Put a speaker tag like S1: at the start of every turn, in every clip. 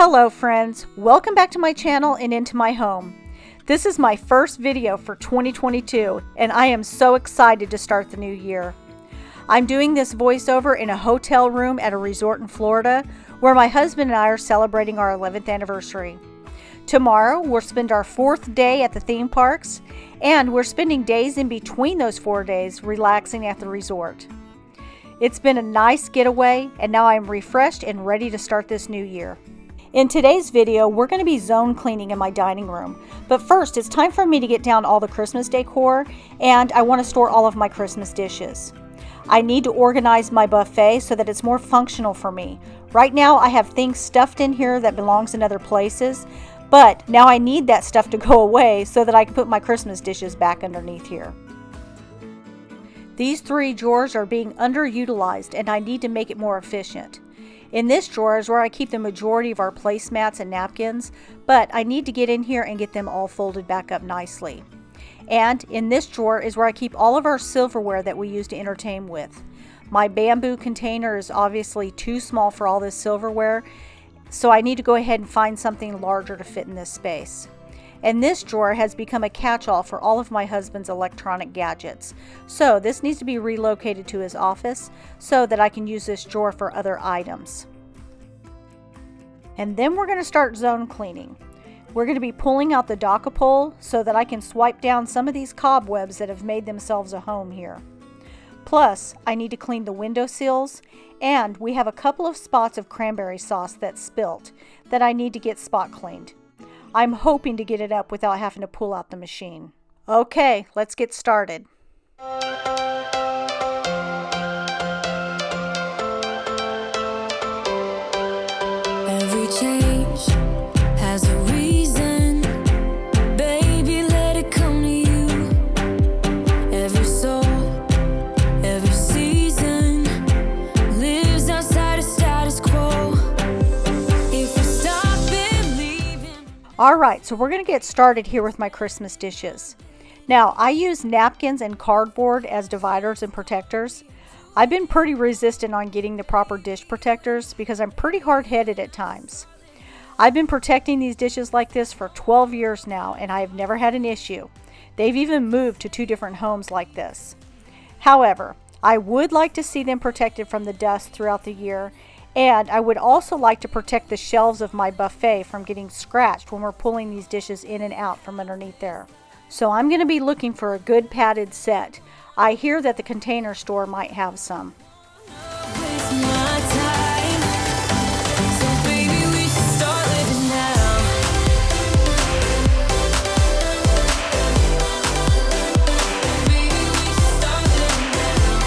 S1: Hello friends, welcome back to my channel and into my home. This is my first video for 2022 and I am so excited to start the new year. I'm doing this voiceover in a hotel room at a resort in Florida where my husband and I are celebrating our 11th anniversary. Tomorrow we'll spend our 4th day at the theme parks and we're spending days in between those 4 days relaxing at the resort. It's been a nice getaway and now I'm refreshed and ready to start this new year. In today's video, we're going to be zone cleaning in my dining room. But first, it's time for me to get down all the Christmas decor, and I want to store all of my Christmas dishes. I need to organize my buffet so that it's more functional for me. Right now, I have things stuffed in here that belongs in other places, but now I need that stuff to go away so that I can put my Christmas dishes back underneath here. These 3 drawers are being underutilized, and I need to make it more efficient. In this drawer is where I keep the majority of our placemats and napkins, but I need to get in here and get them all folded back up nicely. And in this drawer is where I keep all of our silverware that we use to entertain with. My bamboo container is obviously too small for all this silverware, so I need to go ahead and find something larger to fit in this space. And this drawer has become a catch-all for all of my husband's electronic gadgets. So this needs to be relocated to his office so that I can use this drawer for other items. And then we're going to start zone cleaning. We're going to be pulling out the docapole so that I can swipe down some of these cobwebs that have made themselves a home here. Plus, I need to clean the window sills, and we have a couple of spots of cranberry sauce that's spilt that I need to get spot cleaned. I'm hoping to get it up without having to pull out the machine. Okay, let's get started.
S2: Every change has a reason. Baby, let it come to you. Every soul, every season lives outside of status quo. If we stop believing.
S1: Alright, so we're going to get started here with my Christmas dishes. Now, I use napkins and cardboard as dividers and protectors. I've been pretty resistant on getting the proper dish protectors because I'm pretty hard-headed at times. I've been protecting these dishes like this for 12 years now and I have never had an issue. They've even moved to 2 different homes like this. However, I would like to see them protected from the dust throughout the year, and I would also like to protect the shelves of my buffet from getting scratched when we're pulling these dishes in and out from underneath there. So I'm going to be looking for a good padded set. I hear that the Container Store might have some.
S2: Waste my time. So baby, we should start living now. Baby, we should start living now.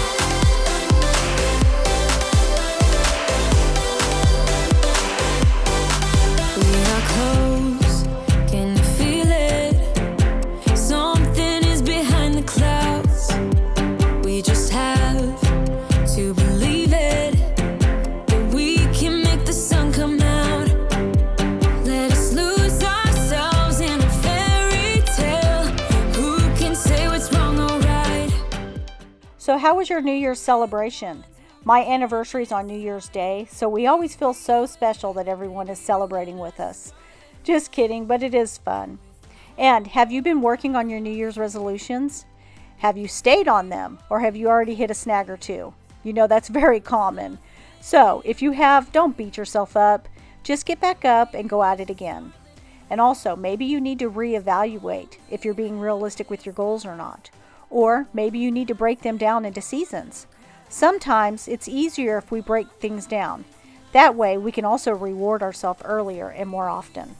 S2: We are close. Can you feel it? Something is behind the clouds. We just have to believe it, that we can make the sun come out. Let us lose ourselves in a fairy tale. Who can say what's wrong or right?
S1: So how was your New Year's celebration? My anniversary is on New Year's Day, so we always feel so special that everyone is celebrating with us. Just kidding, but it is fun. And have you been working on your New Year's resolutions? Have you stayed on them, or have you already hit a snag or 2? You know, that's very common. So if you have, don't beat yourself up. Just get back up and go at it again. And also, maybe you need to reevaluate if you're being realistic with your goals or not. Or maybe you need to break them down into seasons. Sometimes it's easier if we break things down. That way we can also reward ourselves earlier and more often.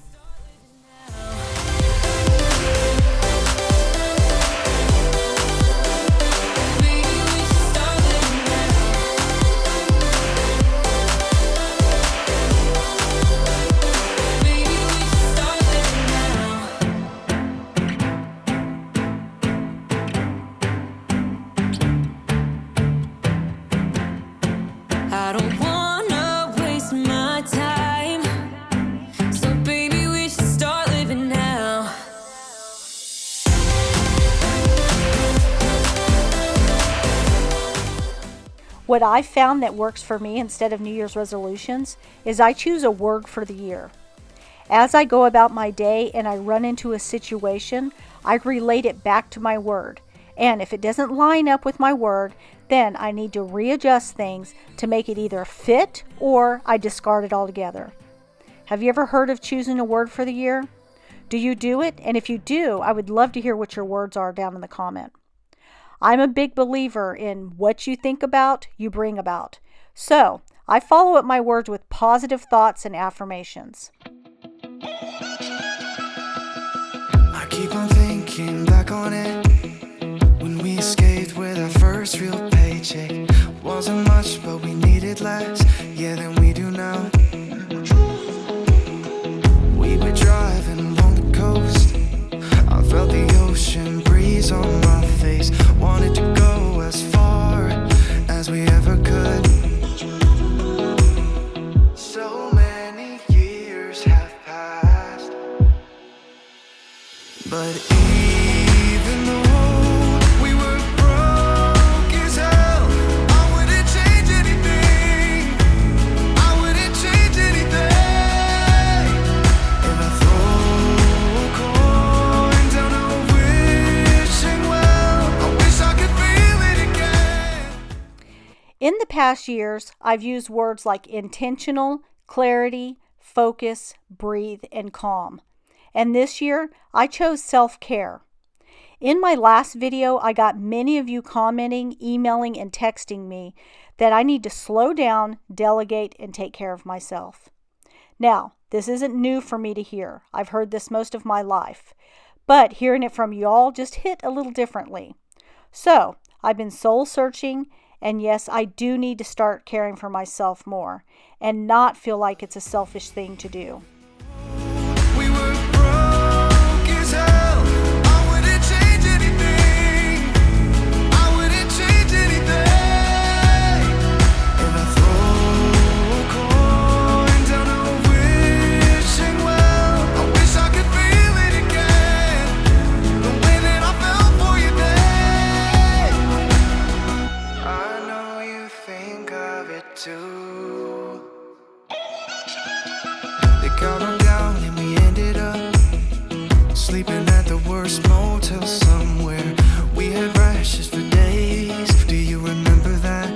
S2: I don't wanna waste my time. So baby, we should start living now.
S1: What I've found that works for me instead of New Year's resolutions is I choose a word for the year. As I go about my day and I run into a situation, I relate it back to my word. And if it doesn't line up with my word, then I need to readjust things to make it either fit or I discard it altogether. Have you ever heard of choosing a word for the year? Do you do it? And if you do, I would love to hear what your words are down in the comment. I'm a big believer in what you think about, you bring about. So I follow up my words with positive thoughts and affirmations.
S3: I keep on thinking back on it, when we escaped with our first real paycheck. Wasn't much, but we needed less, yeah, than we do now. We were driving along the coast, I felt the ocean breeze on my face. Wanted to go as far as we ever could. So many years have passed, but even though we were broke as hell, I wouldn't change anything. I wouldn't change anything. If I throw a coin down a wishing well, I wish I could feel it again.
S1: In the past years, I've used words like intentional, clarity, focus, breathe, and calm. And this year, I chose self-care. In my last video, I got many of you commenting, emailing, and texting me that I need to slow down, delegate, and take care of myself. Now, this isn't new for me to hear. I've heard this most of my life. But hearing it from y'all just hit a little differently. So, I've been soul searching, and yes, I do need to start caring for myself more and not feel like it's a selfish thing to do.
S3: We were broke as hell, I wouldn't change anything. I wouldn't change anything. If I throw a coin down a wishing well, I wish I could feel it again, the way that I felt for you then. I know you think of it too. They got on down and we ended up sleeping at the worst motel somewhere. We had rashes for days, do you remember that?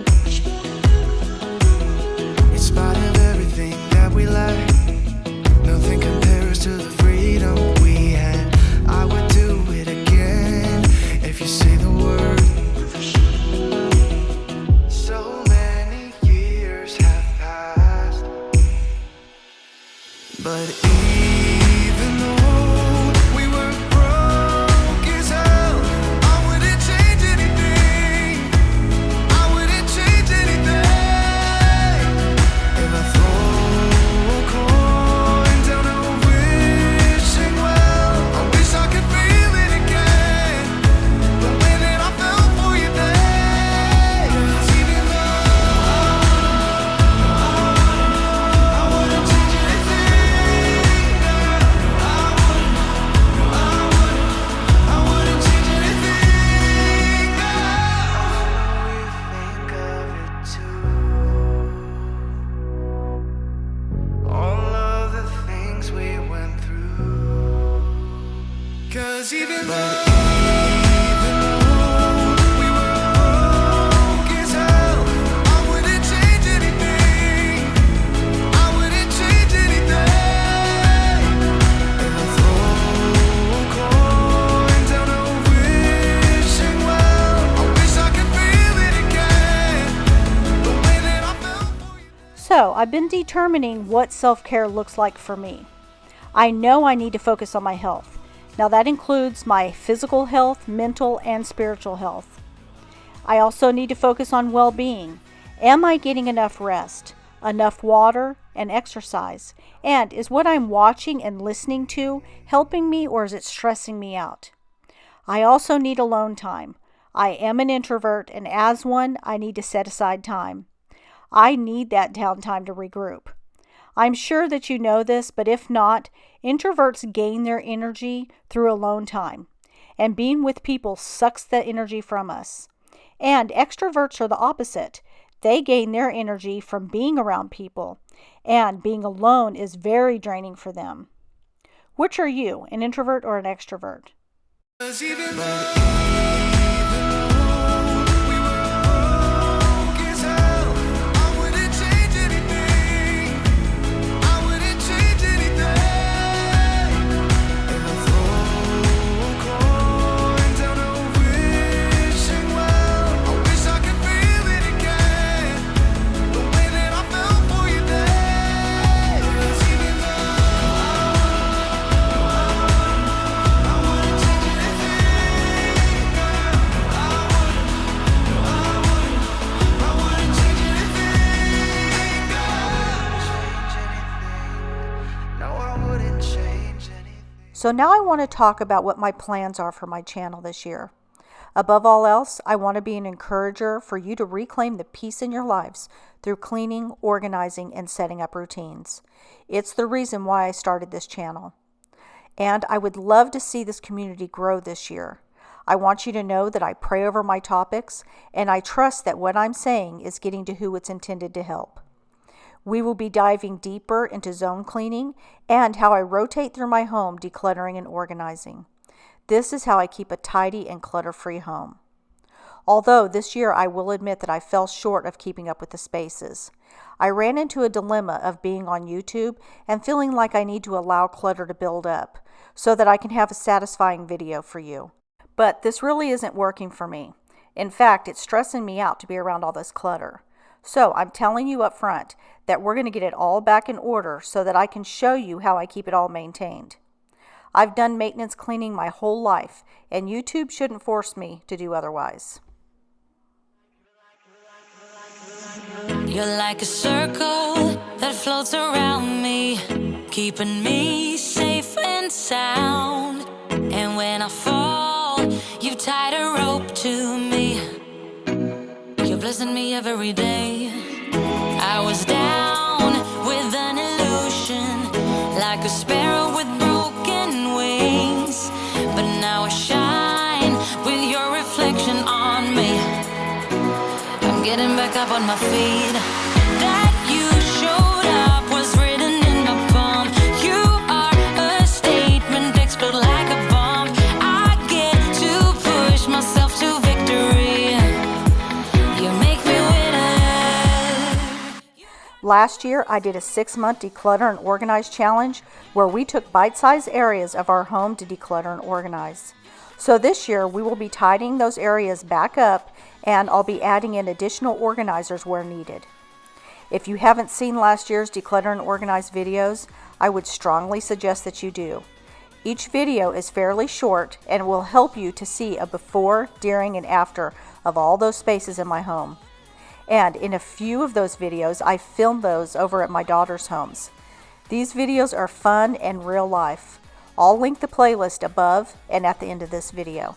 S3: In spite of everything that we lacked, nothing compares to the freedom we had. I would do it again if you say the word. So many years have passed, but even though we were broke as hell, I wouldn't change anything. I wouldn't change anything. If I throw a coin down a wishing well, I wish I could feel it again, the way that I felt for you then. Even though I wouldn't change anything. I wouldn't change anything. I know you think of it too. All of the things we went through. 'Cause even though we were broke as hell, I wouldn't change anything. I wouldn't change anything. If I throw a coin down a wishing well, I wish I could feel it again, the way that I felt for you.
S1: So, I've been determining what self-care looks like for me. I know I need to focus on my health. Now that includes my physical health, mental, and spiritual health. I also need to focus on well-being. Am I getting enough rest, enough water, and exercise? And is what I'm watching and listening to helping me, or is it stressing me out? I also need alone time. I am an introvert, and as one, I need to set aside time. I need that downtime to regroup. I'm sure that you know this, but if not, introverts gain their energy through alone time, and being with people sucks that energy from us. And extroverts are the opposite. They gain their energy from being around people, and being alone is very draining for them. Which are you, an introvert or an extrovert?
S3: 'Cause even though we were broke as hell, I wouldn't change anything. I wouldn't change anything. And I throw coins out of wishing well. I wish I could feel it again, the way that I felt for you then. 'Cause even though I wouldn't change anything, girl. I wouldn't change anything, girl. No, I wouldn't change anything.
S1: So now I want to talk about what my plans are for my channel this year. Above all else, I want to be an encourager for you to reclaim the peace in your lives through cleaning, organizing, and setting up routines. It's the reason why I started this channel. And I would love to see this community grow this year. I want you to know that I pray over my topics, and I trust that what I'm saying is getting to who it's intended to help. We will be diving deeper into zone cleaning and how I rotate through my home, decluttering and organizing. This is how I keep a tidy and clutter-free home. Although this year I will admit that I fell short of keeping up with the spaces. I ran into a dilemma of being on YouTube and feeling like I need to allow clutter to build up so that I can have a satisfying video for you. But this really isn't working for me. In fact, it's stressing me out to be around all this clutter. So I'm telling you up front that we're going to get it all back in order so that I can show you how I keep it all maintained. I've done maintenance cleaning my whole life, and YouTube shouldn't force me to do otherwise.
S2: You're like a circle that floats around me, keeping me safe and sound. And when I fall, you've tied a rope to me. You're blessing me every day. I was down with an illusion, like a sparrow with broken wings. But now I shine with your reflection on me. I'm getting back up on my feet. That you showed up was written in my palm. You are a statement, explode like a bomb. I get to push myself to victory. You make me winner.
S1: Last year, I did a 6-month declutter and organize challenge where we took bite-sized areas of our home to declutter and organize. So this year, we will be tidying those areas back up, and I'll be adding in additional organizers where needed. If you haven't seen last year's declutter and organize videos, I would strongly suggest that you do. Each video is fairly short and will help you to see a before, during, and after of all those spaces in my home. And in a few of those videos, I filmed those over at my daughter's homes. These videos are fun and real life. I'll link the playlist above and at the end of this video.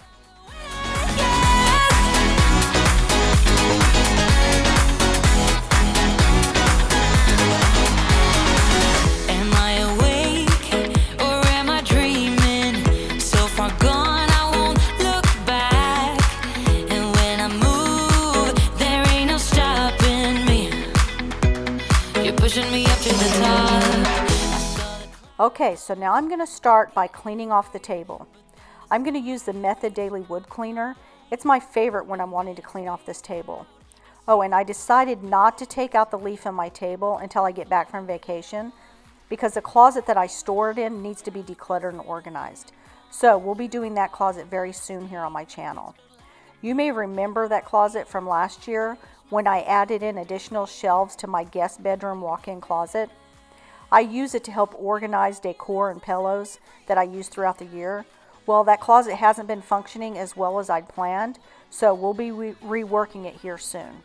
S2: Am I awake or am I dreaming? So far gone, I won't look back. And when I move, there ain't no stopping me. You're pushing me up to the top.
S1: Okay, so now I'm going to start by cleaning off the table. I'm going to use the Method Daily Wood Cleaner. It's my favorite when I'm wanting to clean off this table. Oh, and I decided not to take out the leaf on my table until I get back from vacation because the closet that I store it in needs to be decluttered and organized. So we'll be doing that closet very soon here on my channel. You may remember that closet from last year when I added in additional shelves to my guest bedroom walk-in closet. I use it to help organize decor and pillows that I use throughout the year. Well, that closet hasn't been functioning as well as I'd planned, so we'll be reworking it here soon.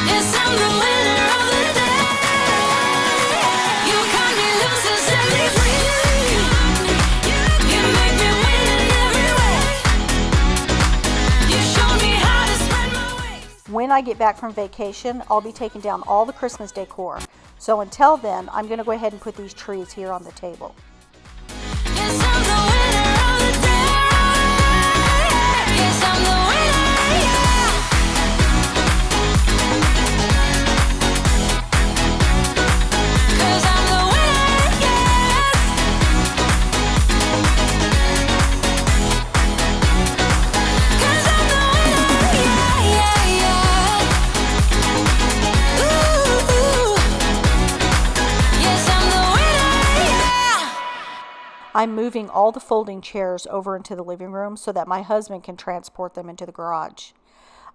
S2: Yes, I'm the winner of the day. You cut me loose and set me free. You make me win in every way. You show me how to spread my wings.
S1: When I get back from vacation, I'll be taking down all the Christmas decor. So until then, I'm going to go ahead and put these trees here on the table.
S2: Yes, I'm the winner of the day. Yes, I'm the winner, yeah. 'Cause I'm the winner, yeah.
S1: I'm moving all the folding chairs over into the living room so that my husband can transport them into the garage.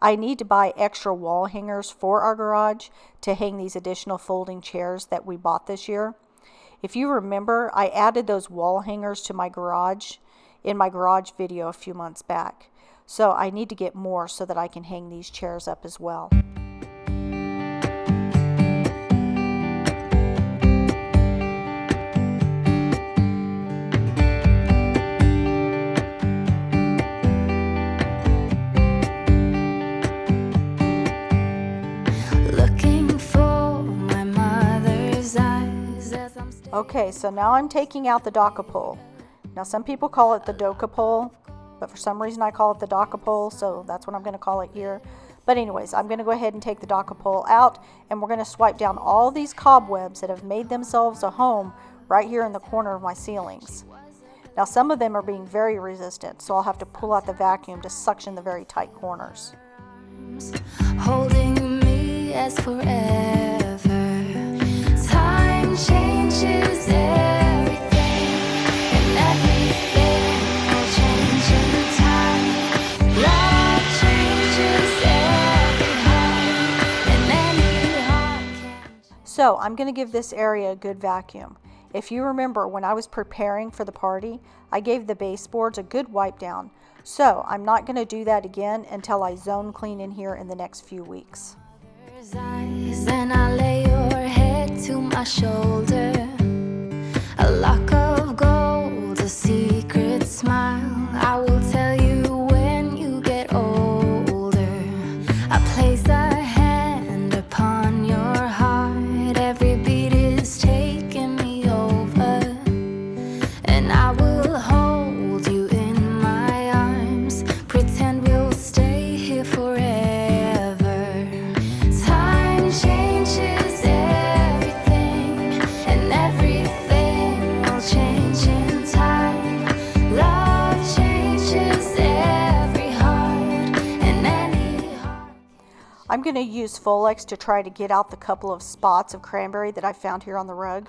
S1: I need to buy extra wall hangers for our garage to hang these additional folding chairs that we bought this year. If you remember, I added those wall hangers to my garage in my garage video a few months back. So I need to get more so that I can hang these chairs up as well. Okay, so now I'm taking out the docapole. Now some people call it the docapole, but for some reason I call it the docapole, so that's what I'm going to call it here. But anyways, I'm going to go ahead and take the docapole out, and we're going to swipe down all these cobwebs that have made themselves a home right here in the corner of my ceilings. Now some of them are being very resistant, so I'll have to pull out the vacuum to suction the very tight corners.
S2: Holding me as forever. Time changes everything, and everything will change in time. Love changes every heart, and any heart can.
S1: So I'm going to give this area a good vacuum. If you remember, when I was preparing for the party, I gave the baseboards a good wipe down. So I'm not going to do that again until I zone clean in here in the next few weeks.
S2: Eyes, and I lay your head to my shoulder. A lock of gold, a secret smile. I will tell you when you get older. I place a hand upon your heart. Every beat is taking me over, and I will hold you in my arms. Pretend we'll stay here forever. Changes everything, and everything will change in time. Love changes every heart, and any heart.
S1: I'm going to use folex to try to get out the couple of spots of cranberry that I found here on the rug.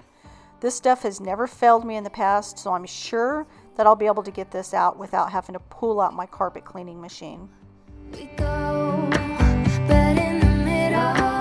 S1: This stuff has never failed me in the past, so I'm sure that I'll be able to get this out without having to pull out my carpet cleaning machine.
S2: We go, but in the middle.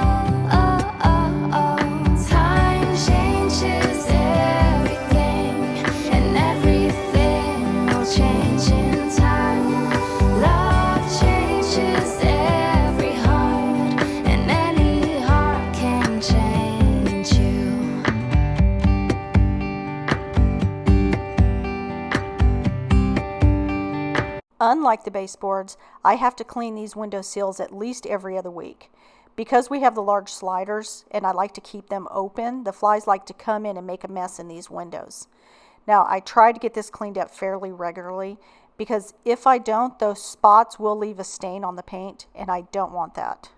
S1: Unlike the baseboards, I have to clean these window sills at least every other week. Because we have the large sliders and I like to keep them open, the flies like to come in and make a mess in these windows. Now, I try to get this cleaned up fairly regularly because if I don't, those spots will leave a stain on the paint, and I don't want that.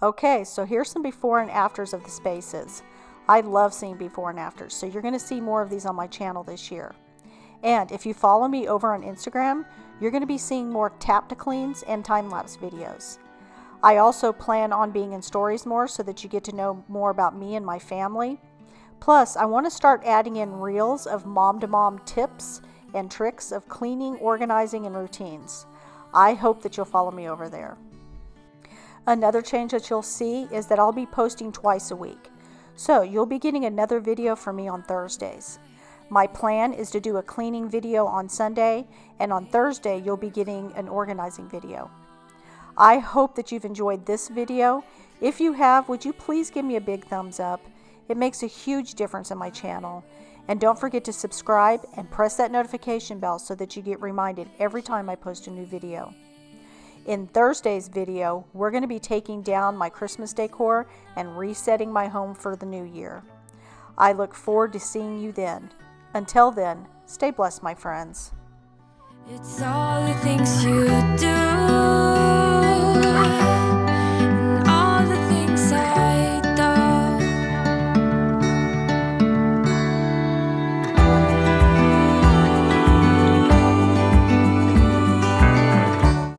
S1: Okay, so here's some before and afters of the spaces. I love seeing before and afters, so you're going to see more of these on my channel this year. And if you follow me over on Instagram, you're going to be seeing more tap to cleans and time-lapse videos. I also plan on being in stories more so that you get to know more about me and my family. Plus, I want to start adding in reels of mom-to-mom tips and tricks of cleaning, organizing, and routines. I hope that you'll follow me over there. Another change that you'll see is that I'll be posting twice a week. So you'll be getting another video from me on Thursdays. My plan is to do a cleaning video on Sunday, and on Thursday you'll be getting an organizing video. I hope that you've enjoyed this video. If you have, would you please give me a big thumbs up? It makes a huge difference in my channel. And don't forget to subscribe and press that notification bell so that you get reminded every time I post a new video. In Thursday's video, we're going to be taking down my Christmas decor and resetting my home for the new year. I look forward to seeing you then. Until then, stay blessed, my friends.
S2: It's all the things you do.